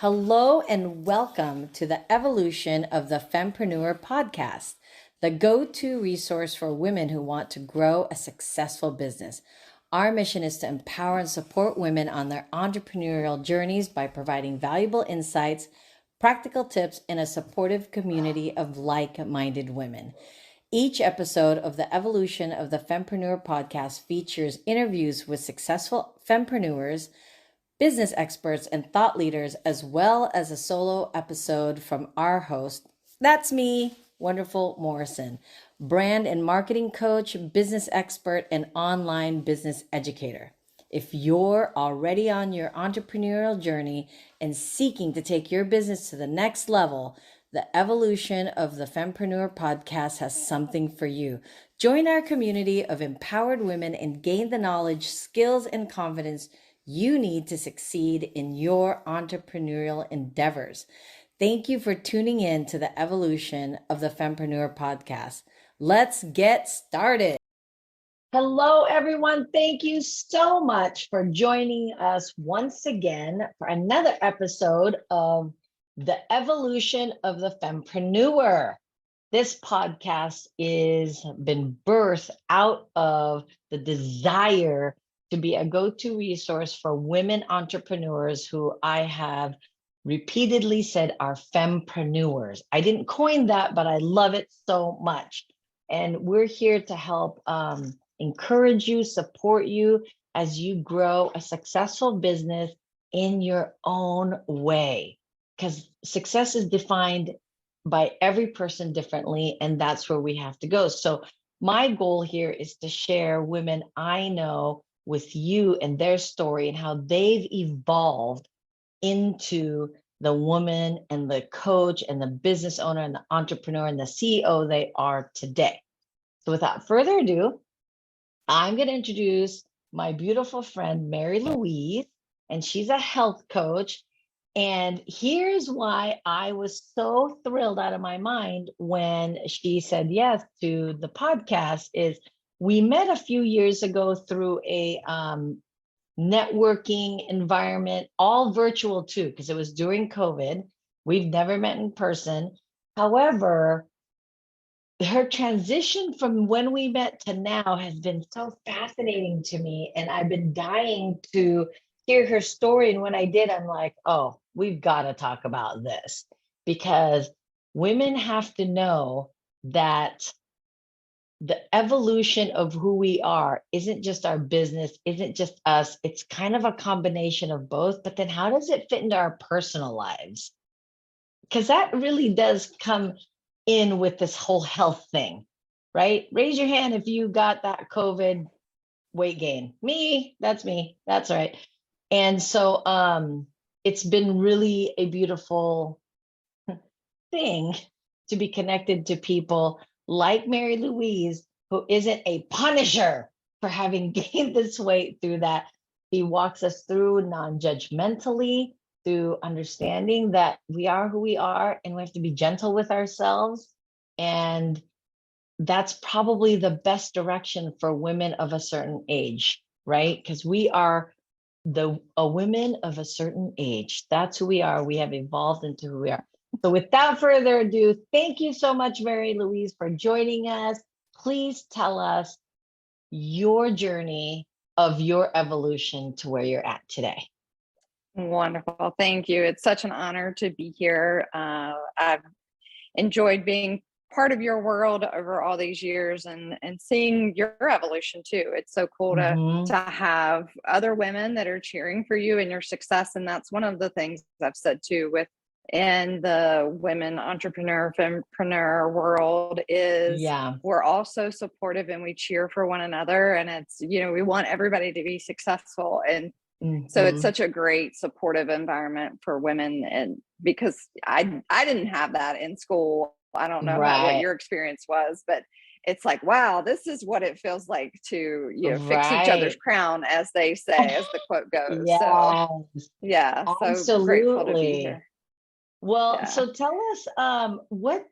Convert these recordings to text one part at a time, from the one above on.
Hello and welcome to the Evolution of the Fempreneur podcast, the go-to resource for women who want to grow a successful business. Our mission is to empower and support women on their entrepreneurial journeys by providing valuable insights, practical tips, and a supportive community of like-minded women. Each episode of the Evolution of the Fempreneur podcast features interviews with successful fempreneurs, business experts, and thought leaders, as well as a solo episode from our host. That's me, Wonderful Morrison, brand and marketing coach, business expert, and online business educator. If you're already on your entrepreneurial journey and seeking to take your business to the next level, the Evolution of the Fempreneur podcast has something for you. Join our community of empowered women and gain the knowledge, skills, and confidence you need to succeed in your entrepreneurial endeavors. Thank you for tuning in to the Evolution of the Fempreneur podcast. Let's get started. Hello, everyone. Thank you so much for joining us once again for another episode of the Evolution of the Fempreneur. This podcast is been birthed out of the desire to be a go-to resource for women entrepreneurs who I have repeatedly said are fempreneurs. I didn't coin that, but I love it so much. And we're here to help encourage you, support you as you grow a successful business in your own way. Because success is defined by every person differently, and that's where we have to go. So my goal here is to share women I know with you and their story and how they've evolved into the woman and the coach and the business owner and the entrepreneur and the CEO they are today. So without further ado, I'm going to introduce my beautiful friend, Mary Louise, and she's a health coach. And here's why I was so thrilled out of my mind when she said yes to the podcast is we met a few years ago through a networking environment, all virtual too, because it was during COVID. We've never met in person. However, her transition from when we met to now has been so fascinating to me. And I've been dying to hear her story. And when I did, I'm like, oh, we've got to talk about this because women have to know that the evolution of who we are isn't just our business, isn't just us. It's kind of a combination of both. But then how does it fit into our personal lives? Because that really does come in with this whole health thing, right? Raise your hand if you got that COVID weight gain. Me, that's me. That's right. And so it's been really a beautiful thing to be connected to people like Mary Louise, who isn't a punisher for having gained this weight through that. She walks us through non-judgmentally, through understanding that we are who we are and we have to be gentle with ourselves. And that's probably the best direction for women of a certain age, right? Because we are a women of a certain age. That's who we are. We have evolved into who we are. So without further ado, thank you so much, Mary Louise, for joining us. Please tell us your journey of your evolution to where you're at today. Wonderful. Thank you. It's such an honor to be here. I've enjoyed being part of your world over all these years and seeing your evolution too. It's so cool to have other women that are cheering for you and your success. And that's one of the things I've said too in the women entrepreneur, fempreneur world is we're all so supportive and we cheer for one another. And it's, we want everybody to be successful. And so it's such a great supportive environment for women. And because I didn't have that in school. I don't know what your experience was, but it's like, wow, this is what it feels like to, fix each other's crown, as they say, as the quote goes. So yeah, absolutely. So grateful to be here. Well, so tell us, what,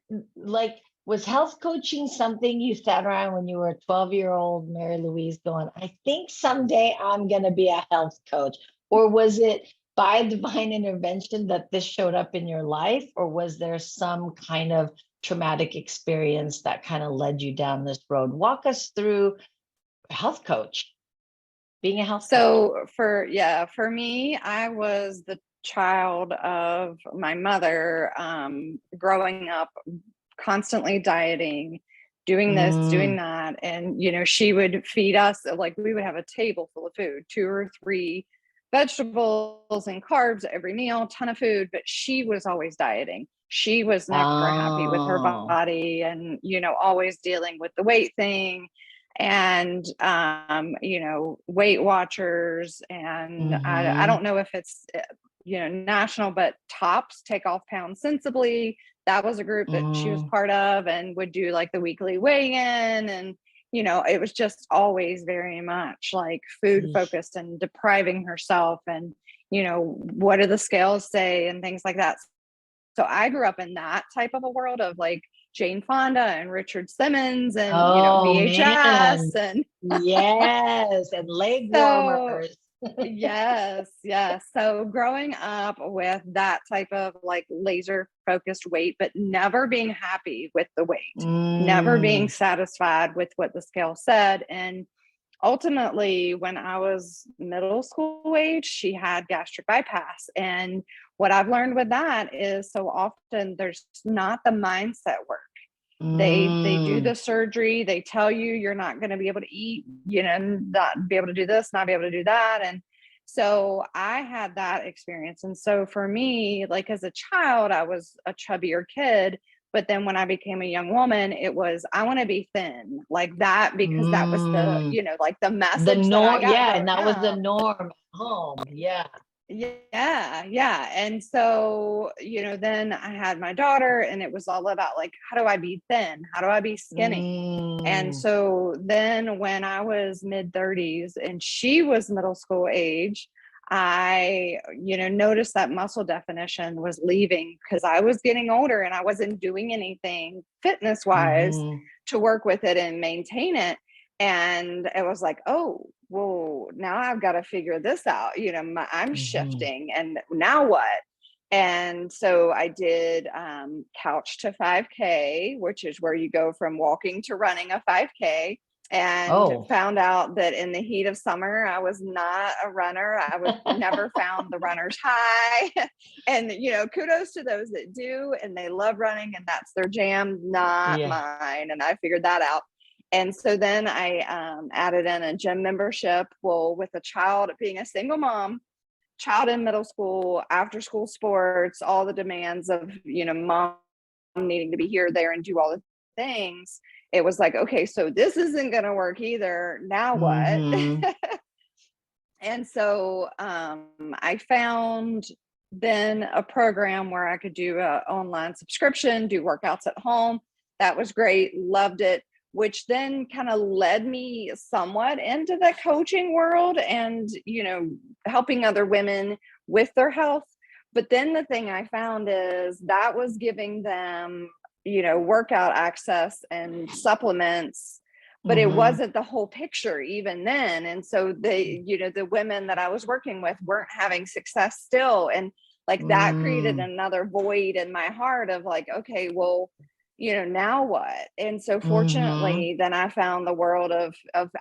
was health coaching something you sat around when you were a 12-year-old Mary Louise going, I think someday I'm going to be a health coach? Or was it by divine intervention that this showed up in your life, or was there some kind of traumatic experience that kind of led you down this road? Walk us through a health coach, being a health coach. So for me, I was the child of my mother, growing up constantly dieting, doing this, doing that. And, she would feed us, like we would have a table full of food, 2 or 3 vegetables and carbs every meal, ton of food, but she was always dieting. She was never happy with her Oh. body and, always dealing with the weight thing and, Weight Watchers. And I don't know if it's, national, but Tops, Take Off Pounds Sensibly. That was a group that she was part of and would do like the weekly weigh-in. And, it was just always very much like food focused and depriving herself. And, what do the scales say and things like that. So I grew up in that type of a world of like Jane Fonda and Richard Simmons and, VHS. Man. And yes, and leg so warmers. yes. So growing up with that type of like laser focused weight, but never being happy with the weight, never being satisfied with what the scale said. And ultimately, when I was middle school age, she had gastric bypass. And what I've learned with that is so often there's not the mindset work. They do the surgery, they tell you you're not going to be able to eat, not be able to do this, not be able to do that. And so I had that experience. And so for me, like as a child, I was a chubbier kid. But then when I became a young woman, it was, I want to be thin like that, because that was the, like the message that I got Yeah, and growing that was the up. norm at home. Yeah. Yeah. And so, then I had my daughter and it was all about like, how do I be thin? How do I be skinny? And so then when I was mid-30s and she was middle school age, I, noticed that muscle definition was leaving because I was getting older and I wasn't doing anything fitness wise to work with it and maintain it. And it was like, oh, well, now I've got to figure this out. I'm shifting, and now what? And so I did Couch to 5K, which is where you go from walking to running a 5K. And found out that in the heat of summer, I was not a runner. I was never found the runner's high. And, kudos to those that do, and they love running and that's their jam, not mine. And I figured that out. And so then I added in a gym membership. Well, with a child, being a single mom, child in middle school, after school sports, all the demands of, mom needing to be here, there, and do all the things. It was like, okay, so this isn't going to work either. Now what? And so I found then a program where I could do an online subscription, do workouts at home. That was great. Loved it. Which then kind of led me somewhat into the coaching world and, helping other women with their health. But then the thing I found is that was giving them, workout access and supplements, but it wasn't the whole picture even then. And so the women that I was working with weren't having success still. And like that created another void in my heart of like, okay, well, now what? And so fortunately, then I found the world of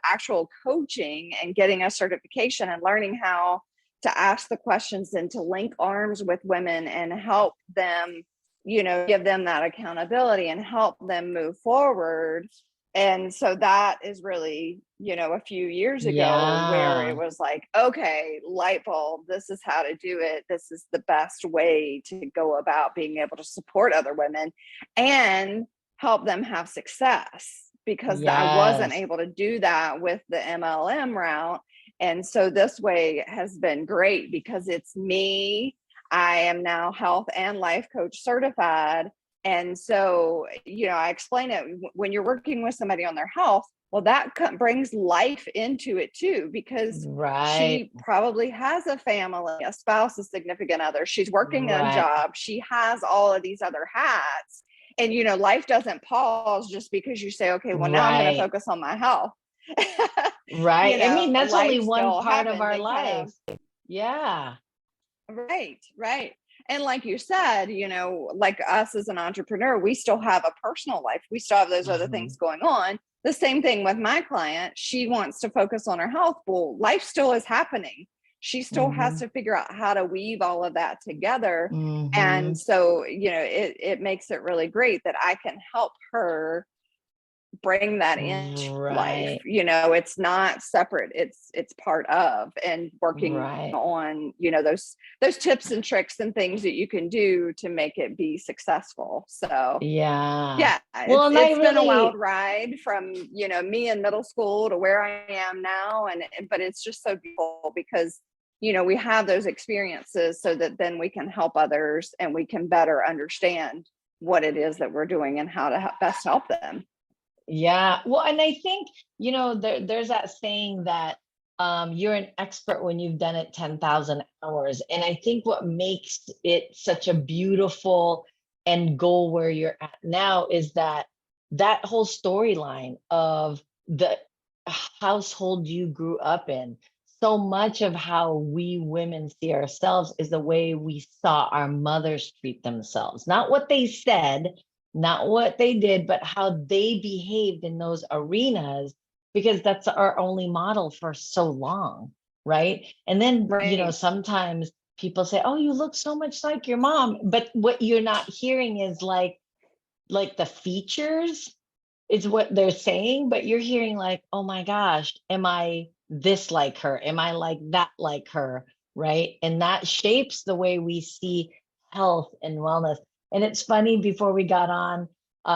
actual coaching and getting a certification and learning how to ask the questions and to link arms with women and help them, give them that accountability and help them move forward. And so that is really, a few years ago where it was like, okay, light bulb, this is how to do it. This is the best way to go about being able to support other women and help them have success, because I wasn't able to do that with the MLM route. And so this way has been great because it's me. I am now health and life coach certified. And so, I explain it when you're working with somebody on their health. Well, that brings life into it too, because she probably has a family, a spouse, a significant other. She's working a job. She has all of these other hats. And, life doesn't pause just because you say, okay, well, now I'm going to focus on my health. I mean, that's only one part of our life. Yeah. Right. And like you said, like us as an entrepreneur, we still have a personal life. We still have those other things going on. The same thing with my client. She wants to focus on her health. Well, life still is happening. She still has to figure out how to weave all of that together. And so, it makes it really great that I can help her bring that into life. It's not separate, it's part of, and working on those tips and tricks and things that you can do to make it be successful. So yeah, it's been a wild ride from me in middle school to where I am now, but it's just so beautiful because we have those experiences so that then we can help others and we can better understand what it is that we're doing and how to best help them. Yeah. Well, and I think, there's that saying that you're an expert when you've done it 10,000 hours. And I think what makes it such a beautiful end goal where you're at now is that whole storyline of the household you grew up in. So much of how we women see ourselves is the way we saw our mothers treat themselves, not what they said, not what they did, but how they behaved in those arenas, because that's our only model for so long, right? And then, sometimes people say, oh, you look so much like your mom, but what you're not hearing is like the features is what they're saying, but you're hearing like, oh my gosh, am I this like her? Am I like that like her? Right? And that shapes the way we see health and wellness. And it's funny, before we got on,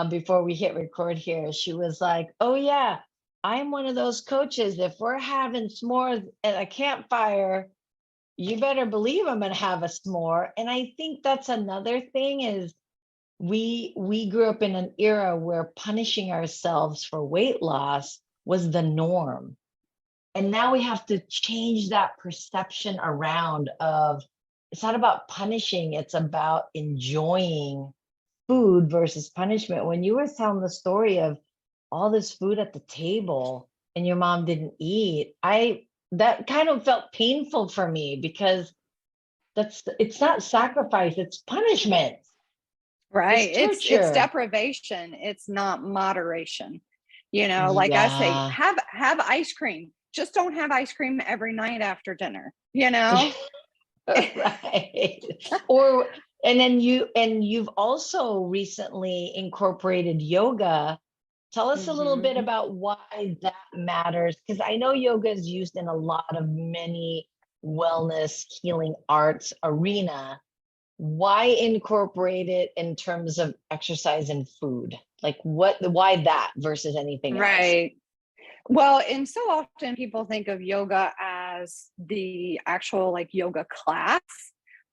before we hit record here, she was like, oh yeah, I'm one of those coaches. If we're having s'mores at a campfire, you better believe I'm gonna have a s'more. And I think that's another thing is we grew up in an era where punishing ourselves for weight loss was the norm. And now we have to change that perception around of, it's not about punishing, it's about enjoying food versus punishment. When you were telling the story of all this food at the table and your mom didn't eat, that kind of felt painful for me, because it's not sacrifice, it's punishment. Right. It's deprivation. It's not moderation. Like I say, have ice cream. Just don't have ice cream every night after dinner, Right. And then you've also recently incorporated yoga. Tell us a little bit about why that matters, because I know yoga is used in a lot of many wellness healing arts arena. Why incorporate it in terms of exercise and food? Like why that versus anything else? Right. Well, and so often people think of yoga as the actual yoga class,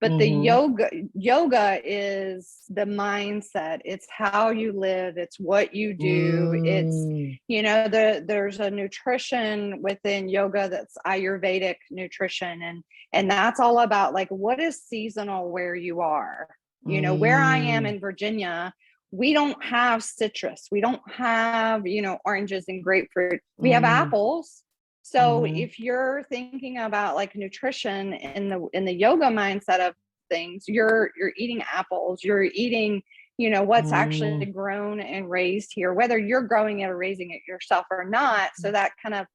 but the yoga is the mindset. It's how you live. It's what you do. It's, there's a nutrition within yoga that's Ayurvedic nutrition. And that's all about what is seasonal where you are. Where I am in Virginia, we don't have citrus. We don't have, oranges and grapefruit. We have apples. So if you're thinking about nutrition in the yoga mindset of things, you're eating apples, you're eating, what's actually grown and raised here, whether you're growing it or raising it yourself or not. So that kind of,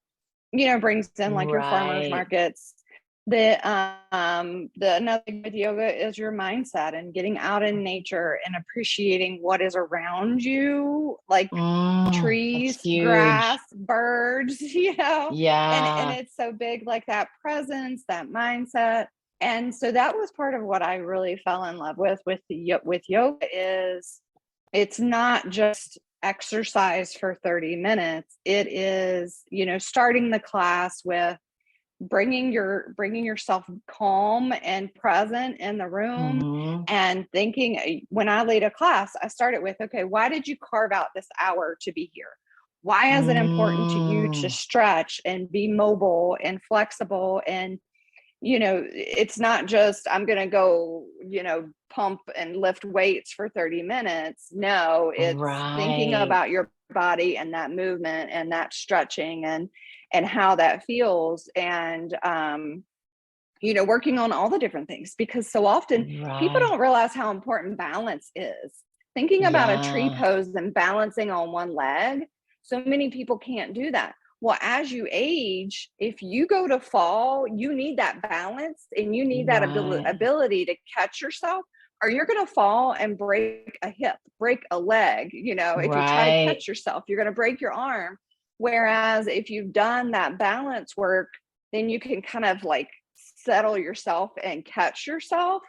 brings in your farmers markets. The another thing with yoga is your mindset and getting out in nature and appreciating what is around you, like trees, grass, birds, and it's so big, like that presence, that mindset. And so that was part of what I really fell in love with yoga is it's not just exercise for 30 minutes. It is, starting the class with bringing yourself calm and present in the room and thinking. When I lead a class, I started with, okay, why did you carve out this hour to be here? Why is it important to you to stretch and be mobile and flexible? And it's not just I'm going to go, pump and lift weights for 30 minutes. No, it's thinking about your body and that movement and that stretching and how that feels. And working on all the different things, because so often people Right. don't realize how important balance is. Thinking about a tree Yeah. pose and balancing on one leg, so many people can't do that. Well, as you age, if you go to fall, you need that balance and you need that Right. ability to catch yourself, or you're going to fall and break a hip, break a leg. If you try to Right. catch yourself, you're going to break your arm. Whereas if you've done that balance work, then you can kind of like settle yourself and catch yourself,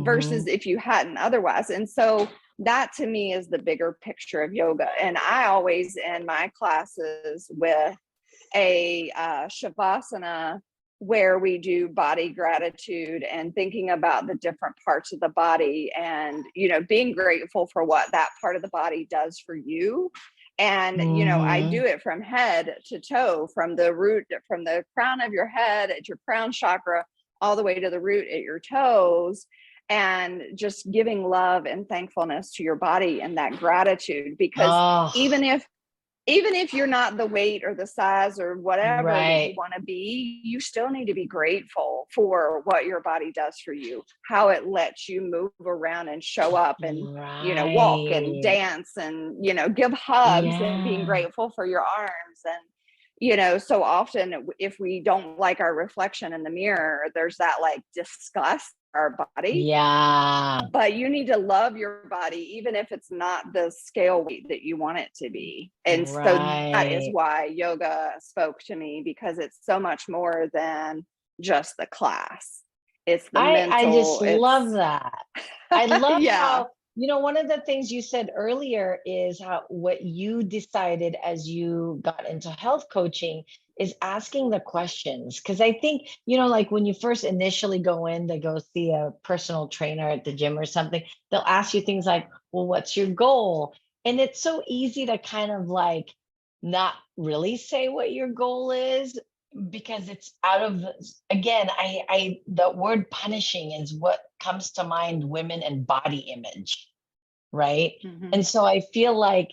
versus Hmm. if you hadn't otherwise. And so that to me is the bigger picture of yoga. And I always end my classes with a shavasana, where we do body gratitude and thinking about the different parts of the body, and being grateful for what that part of the body does for you. And I Hmm. do it from head to toe, from the crown of your head at your crown chakra, all the way to the root at your toes, and just giving love and thankfulness to your body and that gratitude. Because Oh, even if even if you're not the weight or the size or whatever that you right. want to be, you still need to be grateful for what your body does for you, how it lets you move around and show up and, walk and Right. dance and, give hugs, and being Yeah. grateful for your arms. And, so often if we don't like our reflection in the mirror, there's that like disgust our body. Yeah. But you need to love your body, even if it's not the scale weight that you want it to be. And so that is Right. why yoga spoke to me, because it's so much more than just the class. It's the I just mental, love it's, that. I love yeah. how, one of the things you said earlier is how what you decided as you got into health coaching is asking the questions. Cause I think, like when you first initially go in to go see a personal trainer at the gym or something, they'll ask you things like, well, what's your goal? And it's so easy to kind of like not really say what your goal is, because it's out of again, I the word punishing is what comes to mind, women and body image, right? Hmm. And so I feel like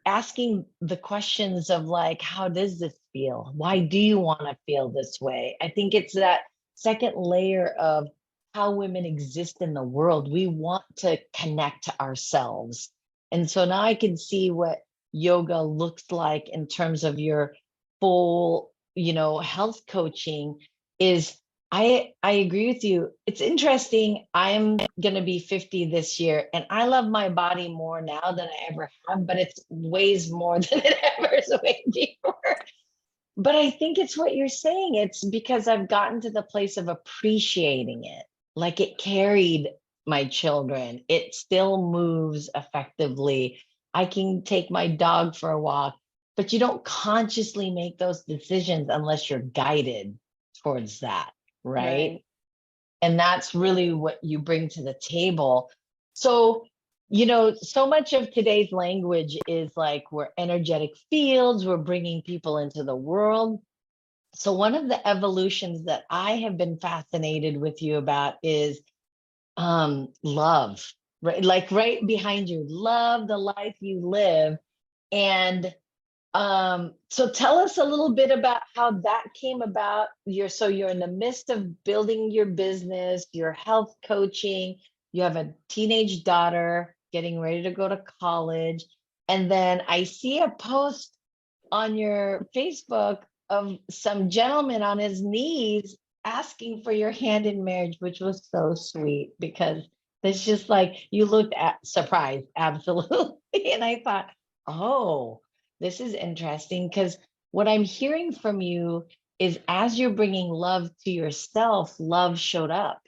asking the questions of like, how does this feel, why do you want to feel this way? I think it's that second layer of how women exist in the world. We want to connect to ourselves, and so now I can see what yoga looks like in terms of your full, health coaching is. I agree with you. It's interesting. I'm going to be 50 this year, and I love my body more now than I ever have, but it's weighs more than it ever has weighed before. But I think it's what you're saying. It's because I've gotten to the place of appreciating it. Like it carried my children. It still moves effectively. I can take my dog for a walk, but you don't consciously make those decisions unless you're guided towards that, right? Right. And that's really what you bring to the table. So, so much of today's language is like we're energetic fields, we're bringing people into the world. So, one of the evolutions that I have been fascinated with you about is love, right? Like right behind you, love the life you live. And so tell us a little bit about how that came about. You're in the midst of building your business, your health coaching, you have a teenage daughter getting ready to go to college. And then I see a post on your Facebook of some gentleman on his knees asking for your hand in marriage, which was so sweet because it's just like you looked at surprised, absolutely. And I thought, oh, this is interesting because what I'm hearing from you is as you're bringing love to yourself, love showed up.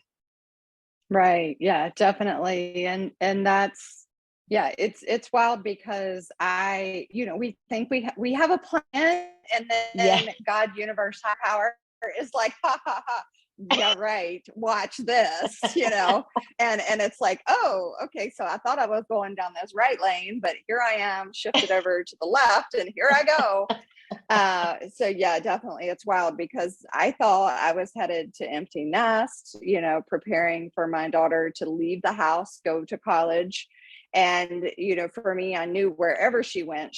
Right. Yeah, definitely. And that's, yeah, it's wild, because we think we have a plan, and Yeah. then God, universe, high power is like, ha ha ha. Yeah, right. Watch this, and it's like, oh, okay. So I thought I was going down this right lane, but here I am shifted over to the left, and here I go. So yeah, definitely it's wild, because I thought I was headed to empty nest, preparing for my daughter to leave the house, go to college. And, for me, I knew wherever she went,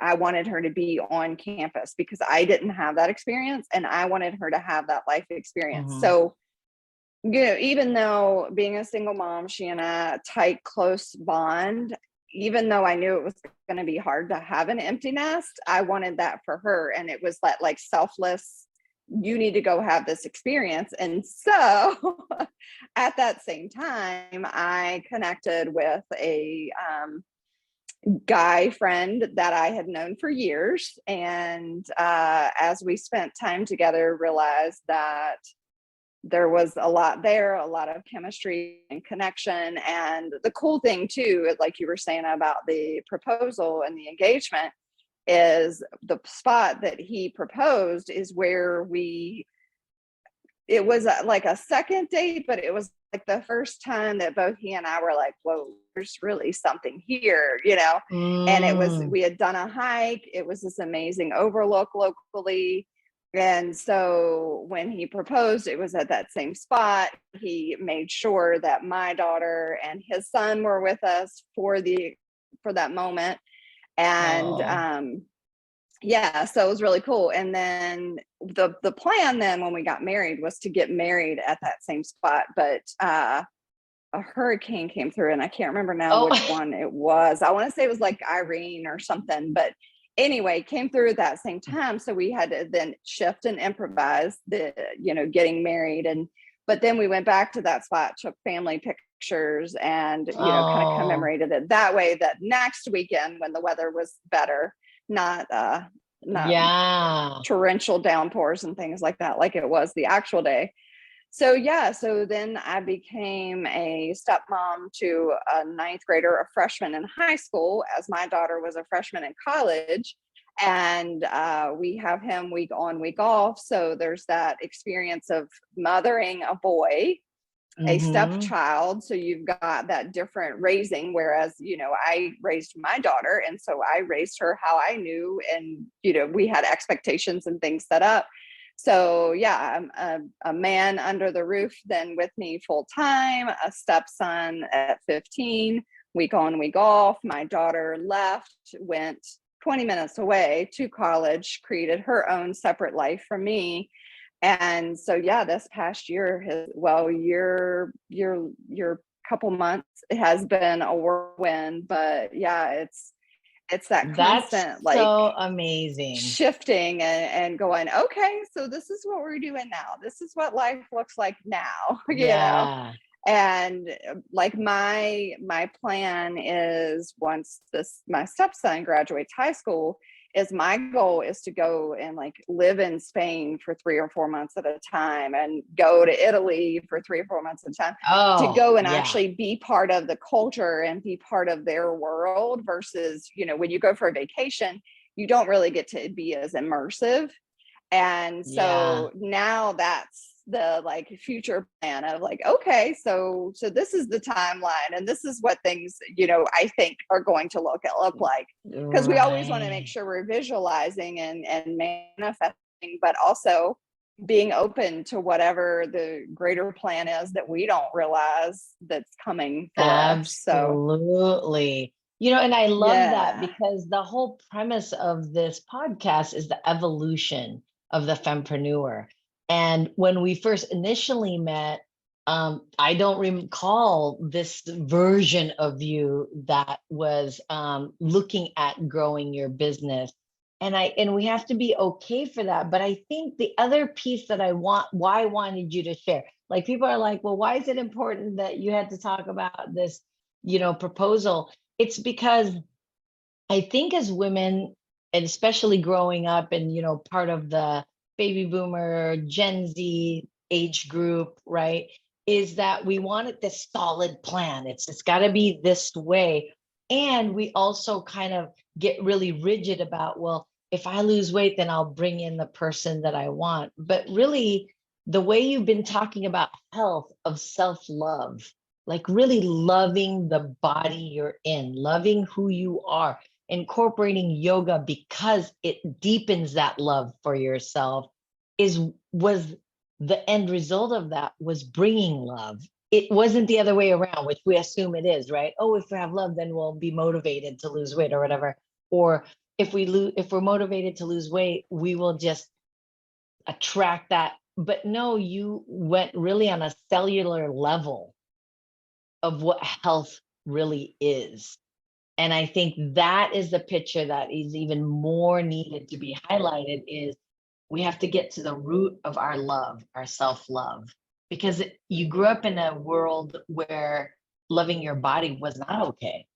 I wanted her to be on campus because I didn't have that experience and I wanted her to have that life experience. Mm-hmm. So, even though being a single mom, she and I tight, close bond, even though I knew it was going to be hard to have an empty nest, I wanted that for her. And it was that like selfless, you need to go have this experience. And so at that same time, I connected with a guy friend that I had known for years. And as we spent time together, realized that there was a lot there, a lot of chemistry and connection. And the cool thing too, like you were saying about the proposal and the engagement, is the spot that he proposed is where it was like a second date, but it was like the first time that both he and I were like, whoa, there's really something here, And we had done a hike. It was this amazing overlook locally. And so when he proposed, it was at that same spot. He made sure that my daughter and his son were with us for that moment. And so it was really cool. And then the plan then when we got married was to get married at that same spot, but a hurricane came through, and I can't remember now which one it was. I want to say it was like Irene or something, but anyway, came through at that same time. So we had to then shift and improvise getting married. But then we went back to that spot, took family pictures, and, kind of commemorated it that way, that next weekend when the weather was better, not torrential downpours and things like that, like it was the actual day. So then I became a stepmom to a ninth grader, a freshman in high school, as my daughter was a freshman in college. And we have him week on, week off. So there's that experience of mothering a boy, a stepchild. So you've got that different raising, whereas, I raised my daughter. And so I raised her how I knew, and, we had expectations and things set up. So I'm a man under the roof then with me full time, a stepson at 15, week on, week off. My daughter left, went 20 minutes away to college, created her own separate life from me. And so, this past year your couple months, it has been a whirlwind, but it's that constant, That's so amazing, shifting and going, okay, so this is what we're doing now. This is what life looks like now, you know? And like my plan is, once my stepson graduates high school, my goal is to go and like live in Spain for 3 or 4 months at a time, and go to Italy for 3 or 4 months at a time, to go and actually be part of the culture and be part of their world, versus, when you go for a vacation, you don't really get to be as immersive. And so now that's the like future plan of like, okay, so this is the timeline, and this is what things, I think are going to look like, because we always want to make sure we're visualizing and manifesting, but also being open to whatever the greater plan is that we don't realize that's coming for us. Absolutely. And I love that, because the whole premise of this podcast is the evolution of the Fempreneur. And when we first initially met, I don't recall this version of you that was looking at growing your business. And we have to be okay for that. But I think the other piece that why I wanted you to share, like, people are like, well, why is it important that you had to talk about this, proposal? It's because I think as women, and especially growing up and, part of the baby boomer, Gen Z age group, right, is that we wanted this solid plan. It's got to be this way. And we also kind of get really rigid about, well, if I lose weight, then I'll bring in the person that I want. But really, the way you've been talking about health, of self-love, like really loving the body you're in, loving who you are, incorporating yoga because it deepens that love for yourself, was the end result of that, was bringing love it wasn't the other way around, which we assume it is, right? Oh, if we have love, then we'll be motivated to lose weight or whatever. Or if we're motivated to lose weight, we will just attract that. But no, you went really on a cellular level of what health really is. And I think that is the picture that is even more needed to be highlighted, is we have to get to the root of our love, our self-love, because you grew up in a world where loving your body was not okay,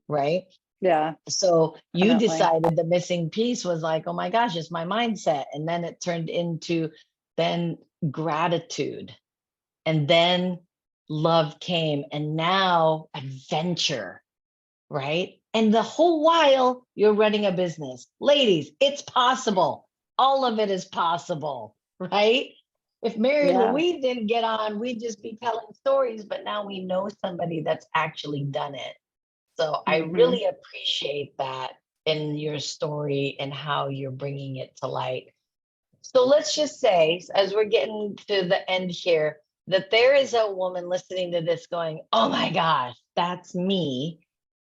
right? Yeah, So you definitely. decided the missing piece was like, oh my gosh, it's my mindset. And then it turned into then gratitude. And then love came. And now adventure, right? And the whole while you're running a business. Ladies, it's possible. All of it is possible, right? If Mary Yeah. Louise didn't get on, we'd just be telling stories, but now we know somebody that's actually done it. So I really appreciate that in your story and how you're bringing it to light. So let's just say, as we're getting to the end here, that there is a woman listening to this going, oh my gosh, that's me.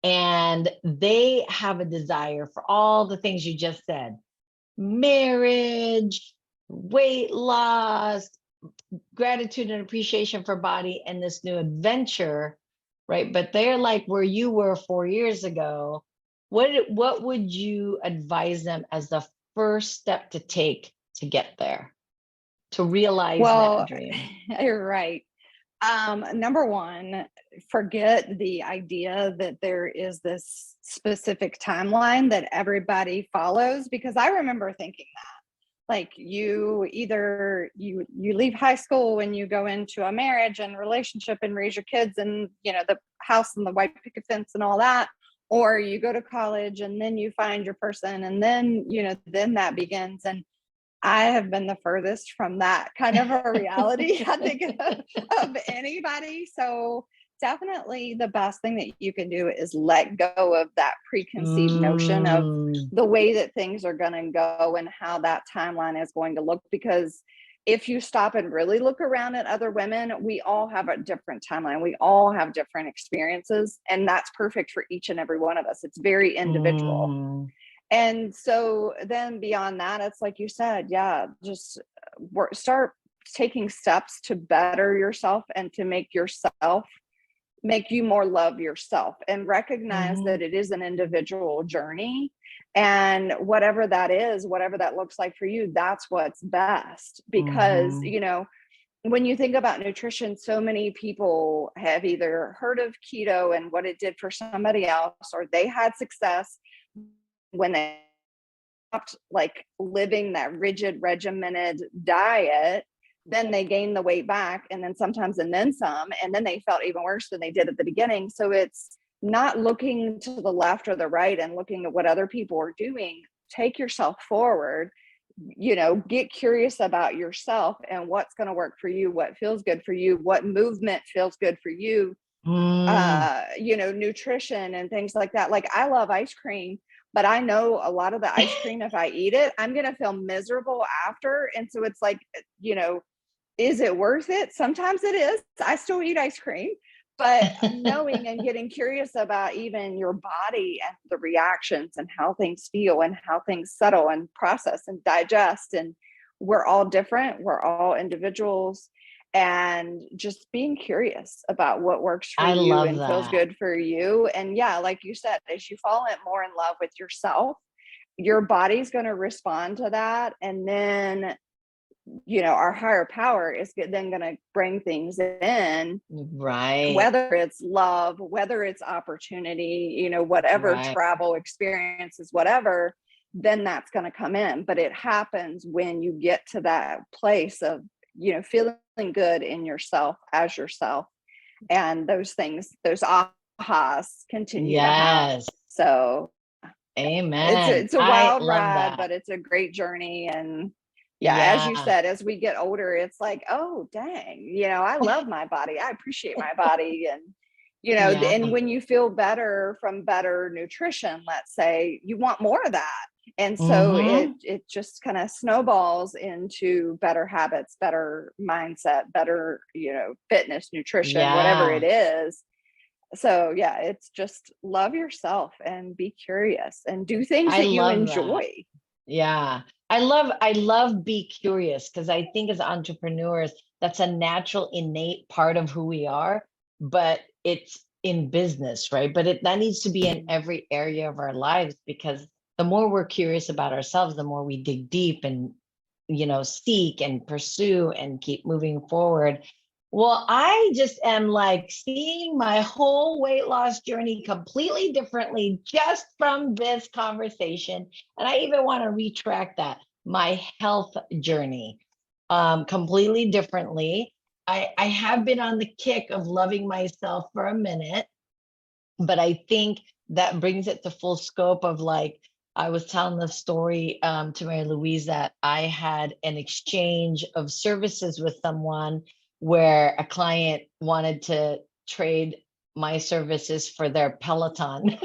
And they have a desire for all the things you just said: marriage, weight loss, gratitude and appreciation for body, and this new adventure, right? But they're like where you were 4 years ago. What would you advise them as the first step to take to get there, to realize that dream? You're right. Number one, forget the idea that there is this specific timeline that everybody follows, because I remember thinking that, like, you either you leave high school and you go into a marriage and relationship and raise your kids and, you know, the house and the white picket fence and all that, or you go to college and then you find your person and then, you know, then that begins. And I have been the furthest from that kind of a reality, I think, of anybody. So definitely the best thing that you can do is let go of that preconceived notion of the way that things are going to go and how that timeline is going to look. Because if you stop and really look around at other women, we all have a different timeline. We all have different experiences, and that's perfect for each and every one of us. It's very individual. And so then beyond that, it's like you said, yeah, just start taking steps to better yourself and to make you more love yourself, and recognize that it is an individual journey. And whatever that is, whatever that looks like for you, that's what's best. Because, you know, when you think about nutrition, so many people have either heard of keto and what it did for somebody else, or they had success when they stopped like living that rigid regimented diet. Then they gained the weight back, and then sometimes and then some, and then they felt even worse than they did at the beginning. So it's not looking to the left or the right and looking at what other people are doing. Take yourself forward, you know, get curious about yourself and what's going to work for you, what feels good for you, what movement feels good for you, you know, nutrition and things like that. Like, I love ice cream, but I know a lot of the ice cream, if I eat it, I'm going to feel miserable after. And so it's like, you know, is it worth it? Sometimes it is. I still eat ice cream, but knowing and getting curious about even your body and the reactions and how things feel and how things settle and process and digest. And we're all different. We're all individuals. And just being curious about what works for you and feels good for you. And yeah, like you said, as you fall more in love with yourself, your body's going to respond to that. And then, you know, our higher power is then going to bring things in, right? Whether it's love, whether it's opportunity, you know, whatever, travel experiences, whatever, then that's going to come in. But it happens when you get to that place of, you know, feeling good in yourself as yourself, and those things, those ahas continue to happen. So amen. It's a wild ride, but it's a great journey. And yeah, as you said, as we get older, it's like, oh, dang, you know, I love my body. I appreciate my body. And, you know, and when you feel better from better nutrition, let's say, you want more of that. And so Mm-hmm. it just kind of snowballs into better habits, better mindset, better, fitness, nutrition, whatever it Yeah, is. So yeah, it's just love yourself and be curious and do things I that you love that. enjoy. Yeah. I love be curious because I think as entrepreneurs, that's a natural, innate part of who we are, but it's in business, right? But that needs to be in Mhm. every area of our lives because the more we're curious about ourselves, the more we dig deep and, seek and pursue and keep moving forward. Well, I just am like seeing my whole weight loss journey completely differently just from this conversation. And I even want to retract that my health journey completely differently. I have been on the kick of loving myself for a minute, but I think that brings it to full scope of like, I was telling the story to Mary Louise that I had an exchange of services with someone where a client wanted to trade my services for their Peloton.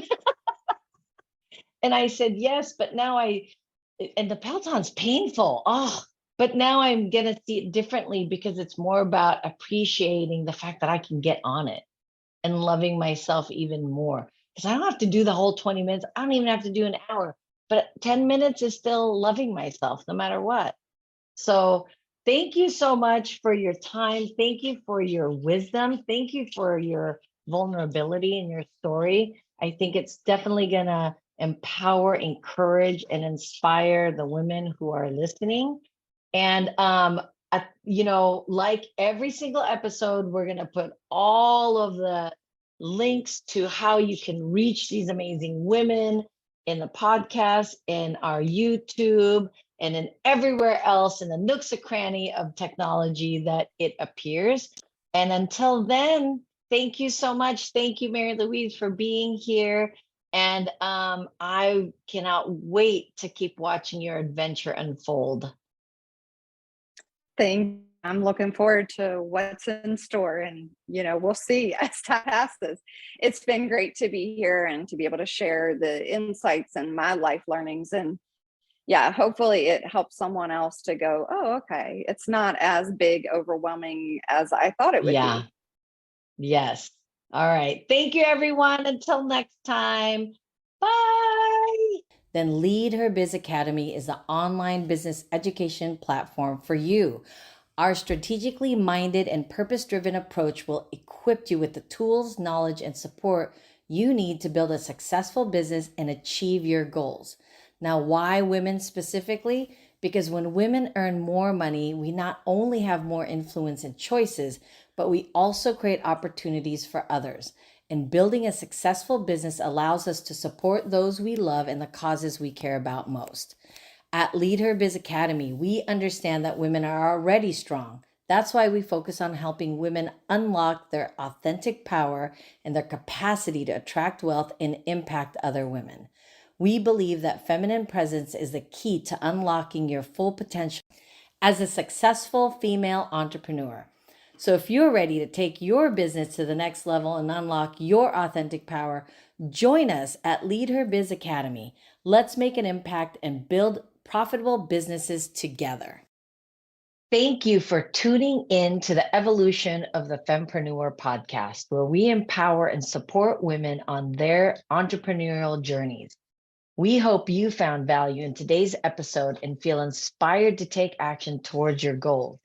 And I said, yes, but now and the Peloton's painful. Oh, but now I'm going to see it differently because it's more about appreciating the fact that I can get on it and loving myself even more. Because I don't have to do the whole 20 minutes. I don't even have to do an hour, but 10 minutes is still loving myself no matter what. So thank you so much for your time. Thank you for your wisdom. Thank you for your vulnerability and your story. I think it's definitely going to empower, encourage, and inspire the women who are listening. And, like every single episode, we're going to put all of the links to how you can reach these amazing women in the podcast, in our YouTube, and in everywhere else in the nooks and cranny of technology that it appears. And until then, thank you so much. Thank you, Mary Louise, for being here. And I cannot wait to keep watching your adventure unfold. I'm looking forward to what's in store, and we'll see as time passes. It's been great to be here and to be able to share the insights and my life learnings, and yeah, hopefully it helps someone else to go, oh, okay, it's not as big, overwhelming as I thought it would Yeah. be. Yes. All right. Thank you, everyone. Until next time. Bye. Then Lead Her Biz Academy is the online business education platform for you. Our strategically minded and purpose driven approach will equip you with the tools, knowledge, and support you need to build a successful business and achieve your goals. Now, why women specifically? Because when women earn more money, we not only have more influence and choices, but we also create opportunities for others. And building a successful business allows us to support those we love and the causes we care about most. At Lead Her Biz Academy, we understand that women are already strong. That's why we focus on helping women unlock their authentic power and their capacity to attract wealth and impact other women. We believe that feminine presence is the key to unlocking your full potential as a successful female entrepreneur. So if you're ready to take your business to the next level and unlock your authentic power, join us at Lead Her Biz Academy. Let's make an impact and build profitable businesses together. Thank you for tuning in to the Evolution of the Fempreneur podcast, where we empower and support women on their entrepreneurial journeys. We hope you found value in today's episode and feel inspired to take action towards your goals.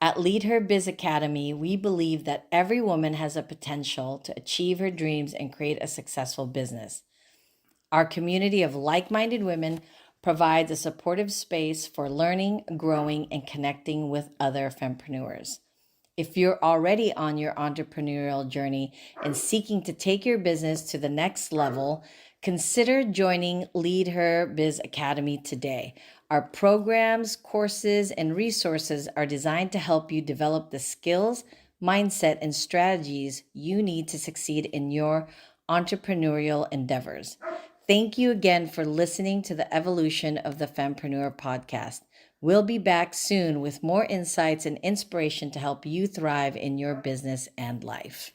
At Lead Her Biz Academy, we believe that every woman has a potential to achieve her dreams and create a successful business. Our community of like minded women provides a supportive space for learning, growing, and connecting with other fempreneurs. If you're already on your entrepreneurial journey and seeking to take your business to the next level, consider joining Lead Her Biz Academy today. Our programs, courses, and resources are designed to help you develop the skills, mindset, and strategies you need to succeed in your entrepreneurial endeavors. Thank you again for listening to the Evolution of the Fempreneur podcast. We'll be back soon with more insights and inspiration to help you thrive in your business and life.